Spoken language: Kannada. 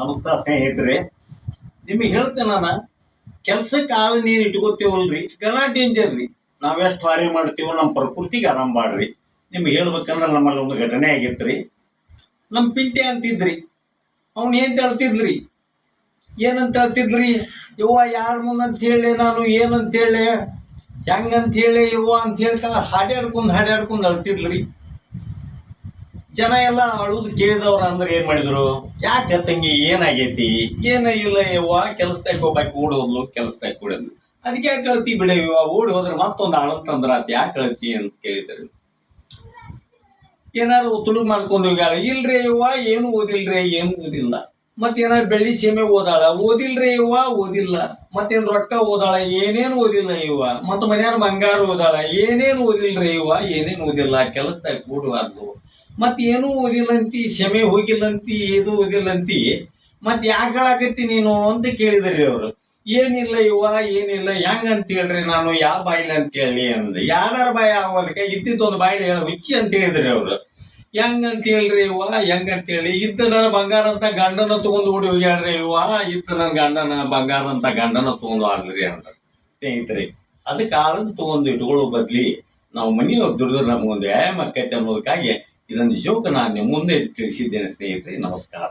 ನಮಸ್ಕಾರ ಸ್ನೇಹಿತರೆ, ನಿಮಗೆ ಹೇಳ್ತೇನೆ ನಾನು. ಕೆಲ್ಸಕ್ಕೆ ಆಳು ನೀರು ಇಟ್ಕೋತೀವಲ್ರಿ, ಗನ ಡೇಂಜರ್ ರೀ. ನಾವೆಷ್ಟು ಹಾರಿ ಮಾಡ್ತೀವೋ ನಮ್ಮ ಪ್ರಕೃತಿಗೆ ಆರಾಮ್ ಮಾಡ್ರಿ. ನಿಮ್ಗೆ ಹೇಳ್ಬೇಕಂದ್ರೆ ನಮ್ಮಲ್ಲಿ ಒಂದು ಘಟನೆ ಆಗಿತ್ತು ರೀ. ನಮ್ಮ ಪಿಂಟೆ ಅಂತಿದ್ರಿ, ಅವ್ನು ಏನು ಹೇಳ್ತಿದ್ರಿ, ಏನಂತ ಹೇಳ್ತಿದ್ರಿ, ಯವ್ವ ಯಾರ ಮುಂದಂತ ಹೇಳಿ ನಾನು ಏನಂತ ಹೇಳಿ ಹೆಂಗಂತ ಹೇಳಿ ಯವ್ವ ಅಂತ ಹೇಳ್ತಾ ಹಾಡ್ಯಾಡ್ಕೊಂಡು ಅಳ್ತಿದ್ರಿ. ಜನ ಎಲ್ಲ ಅಳುದು ಕೇಳಿದವ್ರ ಅಂದ್ರೆ ಏನು ಮಾಡಿದ್ರು, ಯಾಕೆ ತಂಗಿ ಏನಾಗೈತಿ, ಇಲ್ಲ ಯವ್ವ ಕೆಲಸದಾಗ ಹೋಗ್ಬೇಕು ಓಡೋದ್ಲು, ಕೆಲಸದಾಗ ಕೂಡೋದು, ಅದಕ್ಕೆ ಯಾಕೆ ಕಳ್ತಿ ಬಿಡ ಯವ್ವ, ಓಡಿ ಹೋದ್ರೆ ಮತ್ತೊಂದು ಅಳಂತಂದ್ರ ಆತ ಯಾಕೆ ಕಳ್ತಿ ಅಂತ ಕೇಳಿದ್ರು. ಏನಾದ್ರು ತುಳುಗ್ ಮಾಡ್ಕೊಂಡು ಹೋಗ್ಯಾಳ, ಇಲ್ರಿ ಯವ್ವ ಏನು ಓದಿಲ್ಲ. ಮತ್ತೇನಾದ್ರು ಬೆಳ್ಳಿ ಸೀಮೆ ಓದಿಲ್ರಿ ಯವ್ವ ಓದಿಲ್ಲ. ಮತ್ತೇನು ರೊಕ್ಕ ಓದಾಳ, ಏನೇನು ಓದಿಲ್ಲ ಯವ್ವ. ಮತ್ತು ಮನ್ಯಾನ ಬಂಗಾರ ಓದಾಳ, ಏನೇನು ಓದಿಲ್ರಿ ಯವ್ವ, ಏನೇನು ಓದಿಲ್ಲ, ಕೆಲಸದಾಗ ಕೂಡುವಾರ್ದು. ಏನೂ ಓದಿಲ್ಲಂತಿ, ಕ್ಷಮೆ ಹೋಗಿಲ್ಲಂತಿ, ಏನು ಓದಿಲ್ಲಂತಿ, ಮತ್ತೆ ಯಾಕೆ ಹೇಳಾಕತ್ತಿ ನೀನು ಅಂತ ಕೇಳಿದ್ರಿ ಅವರು. ಏನಿಲ್ಲ ಇವ್ವ ಏನಿಲ್ಲ, ಹೆಂಗಂತ ಹೇಳ್ರಿ, ನಾನು ಯಾವ ಬಾಯಿಲೆ ಅಂತ ಹೇಳಿ ಅಂದೆ. ಯಾರ ಬಾಯಿ ಆಗೋದಕ್ಕೆ ಇದ್ದಿದ್ದೊಂದು ಬಾಯಿಲೆ ಹೇಳ ಹುಚ್ಚಿ ಅಂತ ಹೇಳಿದ್ರಿ ಅವರು. ಹೆಂಗಂತ ಹೇಳ್ರಿ ಇವ್ವ, ಹೆಂಗಂತ ಹೇಳಿ, ಇದ್ದ ನನ್ನ ಬಂಗಾರ ಅಂತ ಗಂಡನ ತಗೊಂಡು ಓಡಿ ಹೋಗ್ಯಾಡ್ರಿ ಇವ್ವ, ಇದ್ದ ನನ್ನ ಗಂಡನ ಬಂಗಾರ ಅಂತ ಗಂಡನ ತಗೊಂಡು ಆದ್ರಿ ಅಂತ. ಸ್ನೇಹಿತರೆ, ಅದಕ್ಕೆ ಆಳನ್ನು ತಗೊಂಡು ಇಟ್ಕೊಳ್ಳೋ ಬದ್ಲಿ ನಾವು ಮನೆಯವ್ರು ದುಡಿದ್ರೆ ನಮಗೊಂದು ವ್ಯಾಯಾಮ ಆಕೈತೆ ಅನ್ನೋದಕ್ಕಾಗಿ ಇದೊಂದು ಜೋಕ್ ನಾನು ಮುಂದೆ ತಿಳಿಸಿದ್ದೇನೆ. ಸ್ನೇಹಿತರೆ, ನಮಸ್ಕಾರ.